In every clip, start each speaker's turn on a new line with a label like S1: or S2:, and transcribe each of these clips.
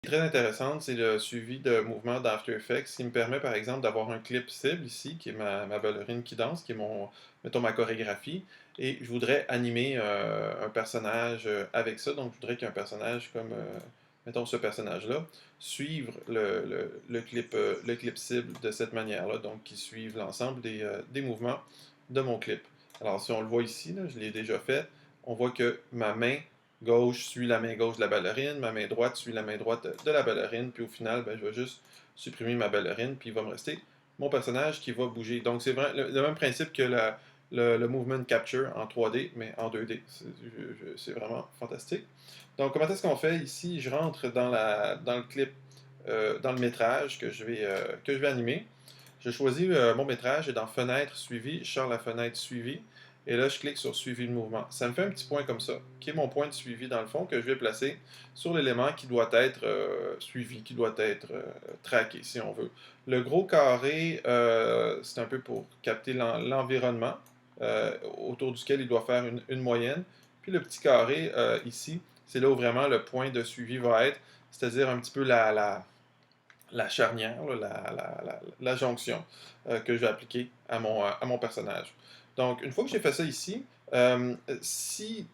S1: Très intéressante, c'est le suivi de mouvements d'After Effects qui me permet, par exemple, d'avoir un clip cible ici, qui est ma ballerine qui danse, qui est mettons, ma chorégraphie, et je voudrais animer un personnage avec ça. Donc, je voudrais qu'un personnage comme, mettons, ce personnage-là, suivre le clip cible de cette manière-là, donc qui suive l'ensemble des mouvements de mon clip. Alors, si on le voit ici, là, je l'ai déjà fait, on voit que ma main gauche suit la main gauche de la ballerine, ma main droite suit la main droite de la ballerine, puis au final, ben, je vais juste supprimer ma ballerine, puis il va me rester mon personnage qui va bouger. Donc c'est vraiment le même principe que le movement capture en 3D, mais en 2D. C'est vraiment fantastique. Donc comment est-ce qu'on fait ici? Je rentre dans le clip, dans le métrage que je vais animer. Je choisis mon métrage et dans Fenêtre suivi, je sors la fenêtre suivie. Et là, je clique sur Suivi le mouvement. Ça me fait un petit point comme ça, qui est mon point de suivi dans le fond, que je vais placer sur l'élément qui doit être suivi, qui doit être traqué, si on veut. Le gros carré, c'est un peu pour capter l'environnement autour duquel il doit faire une moyenne. Puis le petit carré ici, c'est là où vraiment le point de suivi va être, c'est-à-dire un petit peu la charnière, là, la jonction que je vais appliquer à mon personnage. Donc, une fois que j'ai fait ça ici, si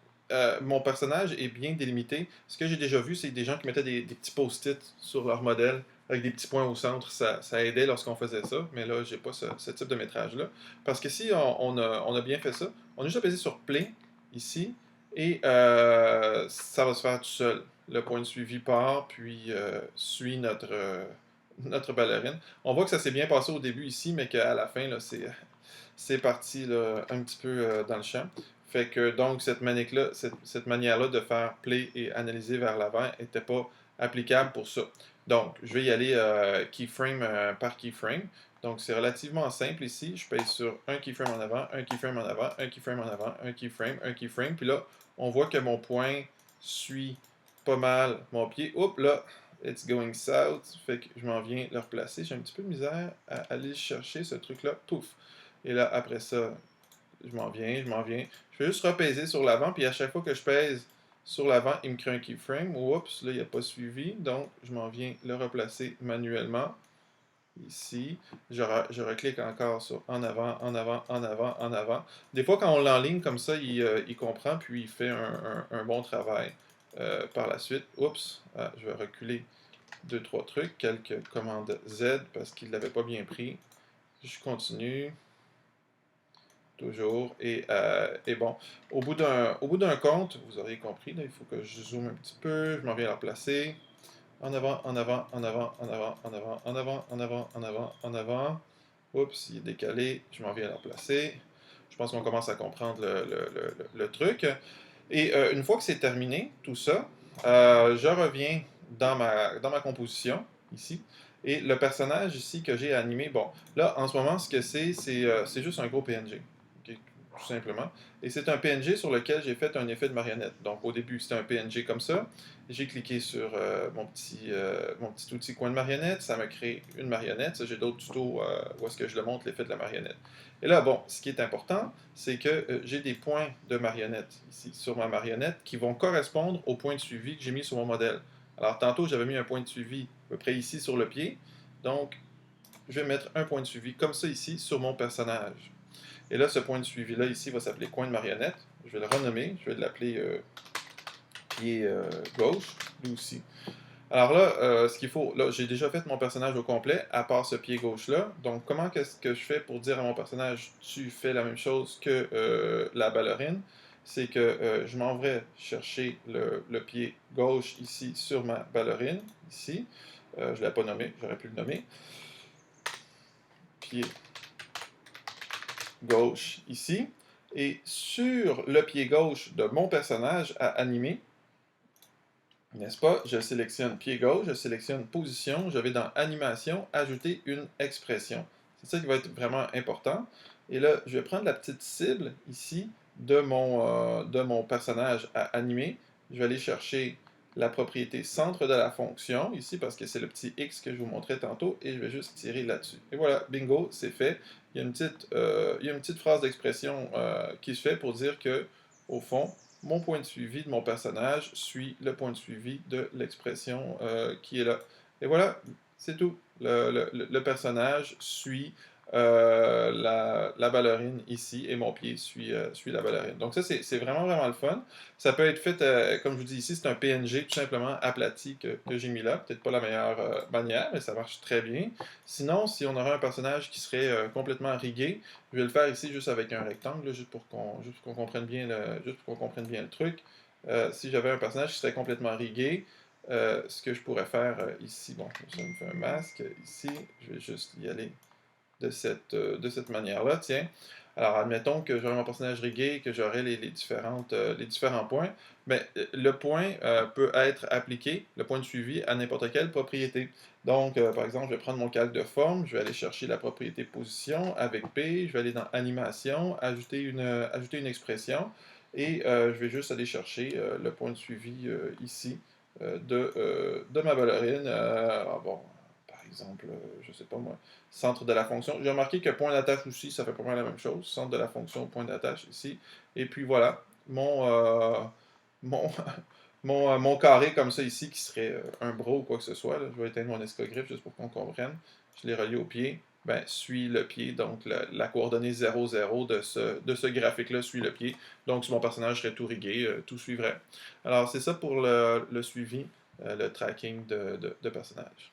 S1: mon personnage est bien délimité, ce que j'ai déjà vu, c'est des gens qui mettaient des petits post-it sur leur modèle avec des petits points au centre. Ça aidait lorsqu'on faisait ça, mais là, j'ai pas ce type de métrage-là. Parce que si on a bien fait ça, on a juste à peser sur Play, ici, et ça va se faire tout seul. Le point de suivi part, puis suit notre ballerine. On voit que ça s'est bien passé au début ici, mais qu'à la fin, là, c'est parti là, un petit peu dans le champ. Fait que donc cette manière-là de faire play et analyser vers l'avant n'était pas applicable pour ça. Donc, je vais y aller keyframe par keyframe. Donc, c'est relativement simple ici. Je pèse sur un keyframe en avant, un keyframe en avant, un keyframe en avant, un keyframe. Puis là, on voit que mon point suit pas mal mon pied. Oups, là, it's going south. Fait que je m'en viens le replacer. J'ai un petit peu de misère à aller chercher ce truc-là. Pouf. Et là, après ça, je m'en viens, je m'en viens. Je vais juste repaiser sur l'avant, puis à chaque fois que je pèse sur l'avant, il me crée un keyframe. Oups, là, il n'a pas suivi. Donc, je m'en viens le replacer manuellement. Ici, je reclique encore sur en avant, en avant, en avant, en avant. Des fois, quand on l'enligne comme ça, il comprend, puis il fait un bon travail par la suite. Oups, je vais reculer deux, trois trucs, quelques commandes Z parce qu'il ne l'avait pas bien pris. Je continue, toujours, et bon, au bout d'un compte, vous auriez compris, là, il faut que je zoome un petit peu, je m'en viens à la placer. En avant, en avant, en avant, en avant, en avant, en avant, en avant, en avant, en avant. Oups, il est décalé, je m'en viens à la placer. Je pense qu'on commence à comprendre le truc. Et une fois que c'est terminé, tout ça, je reviens dans ma composition, ici. Et le personnage ici que j'ai animé, bon, là, en ce moment, ce que c'est juste un gros PNG. Ok, tout simplement. Et c'est un PNG sur lequel j'ai fait un effet de marionnette. Donc, au début, c'était un PNG comme ça. J'ai cliqué sur mon petit outil coin de marionnette. Ça m'a créé une marionnette. J'ai d'autres tutos où est-ce que je le montre, l'effet de la marionnette. Et là, bon, ce qui est important, c'est que j'ai des points de marionnette ici sur ma marionnette qui vont correspondre aux points de suivi que j'ai mis sur mon modèle. Alors, tantôt, j'avais mis un point de suivi à peu près ici sur le pied. Donc, je vais mettre un point de suivi comme ça ici sur mon personnage. Et là, ce point de suivi-là ici va s'appeler coin de marionnette. Je vais le renommer. Je vais l'appeler pied gauche, lui aussi. Alors là, ce qu'il faut, là, j'ai déjà fait mon personnage au complet, à part ce pied gauche-là. Donc, comment qu'est-ce que je fais pour dire à mon personnage, tu fais la même chose que la ballerine? C'est que je m'en vais chercher le pied gauche ici sur ma ballerine, ici. Je ne l'ai pas nommé, j'aurais pu le nommer. Pied gauche ici. Et sur le pied gauche de mon personnage à animer, n'est-ce pas? Je sélectionne pied gauche, je sélectionne position, je vais dans animation, ajouter une expression. C'est ça qui va être vraiment important. Et là, je vais prendre la petite cible ici de mon personnage à animer. Je vais aller chercher la propriété centre de la fonction ici parce que c'est le petit X que je vous montrais tantôt et je vais juste tirer là-dessus. Et voilà, bingo, c'est fait. Il y a une petite phrase d'expression qui se fait pour dire que, au fond, mon point de suivi de mon personnage suit le point de suivi de l'expression qui est là. Et voilà, c'est tout. Le personnage suit la ballerine ici et mon pied suit la ballerine. Donc ça, c'est vraiment, vraiment le fun. Ça peut être fait, comme je vous dis ici, c'est un PNG tout simplement aplati que j'ai mis là. Peut-être pas la meilleure manière, mais ça marche très bien. Sinon, si on aurait un personnage qui serait complètement rigué, je vais le faire ici juste avec un rectangle, là, juste pour qu'on comprenne bien le truc. Si j'avais un personnage qui serait complètement rigué, ce que je pourrais faire ici, bon, ça me fait un masque. Ici, je vais juste y aller de cette manière-là, tiens. Alors, admettons que j'aurais mon personnage rigué, que j'aurais les différents points. Mais le point peut être appliqué, le point de suivi, à n'importe quelle propriété. Donc, par exemple, je vais prendre mon calque de forme, je vais aller chercher la propriété position avec P, je vais aller dans animation, ajouter une expression, et je vais juste aller chercher le point de suivi ici de ma ballerine. Bon, par exemple, je sais pas moi, centre de la fonction. J'ai remarqué que point d'attache aussi, ça fait pas mal la même chose. Centre de la fonction, point d'attache ici. Et puis voilà, mon, mon carré comme ça ici, qui serait un bras ou quoi que ce soit. Là. Je vais éteindre mon escogriffe juste pour qu'on comprenne. Je l'ai relié au pied. Ben, suit le pied. Donc, la coordonnée 0, 0 de ce graphique-là suit le pied. Donc, si mon personnage serait tout rigué, tout suivrait. Alors, c'est ça pour le suivi, le tracking de personnages.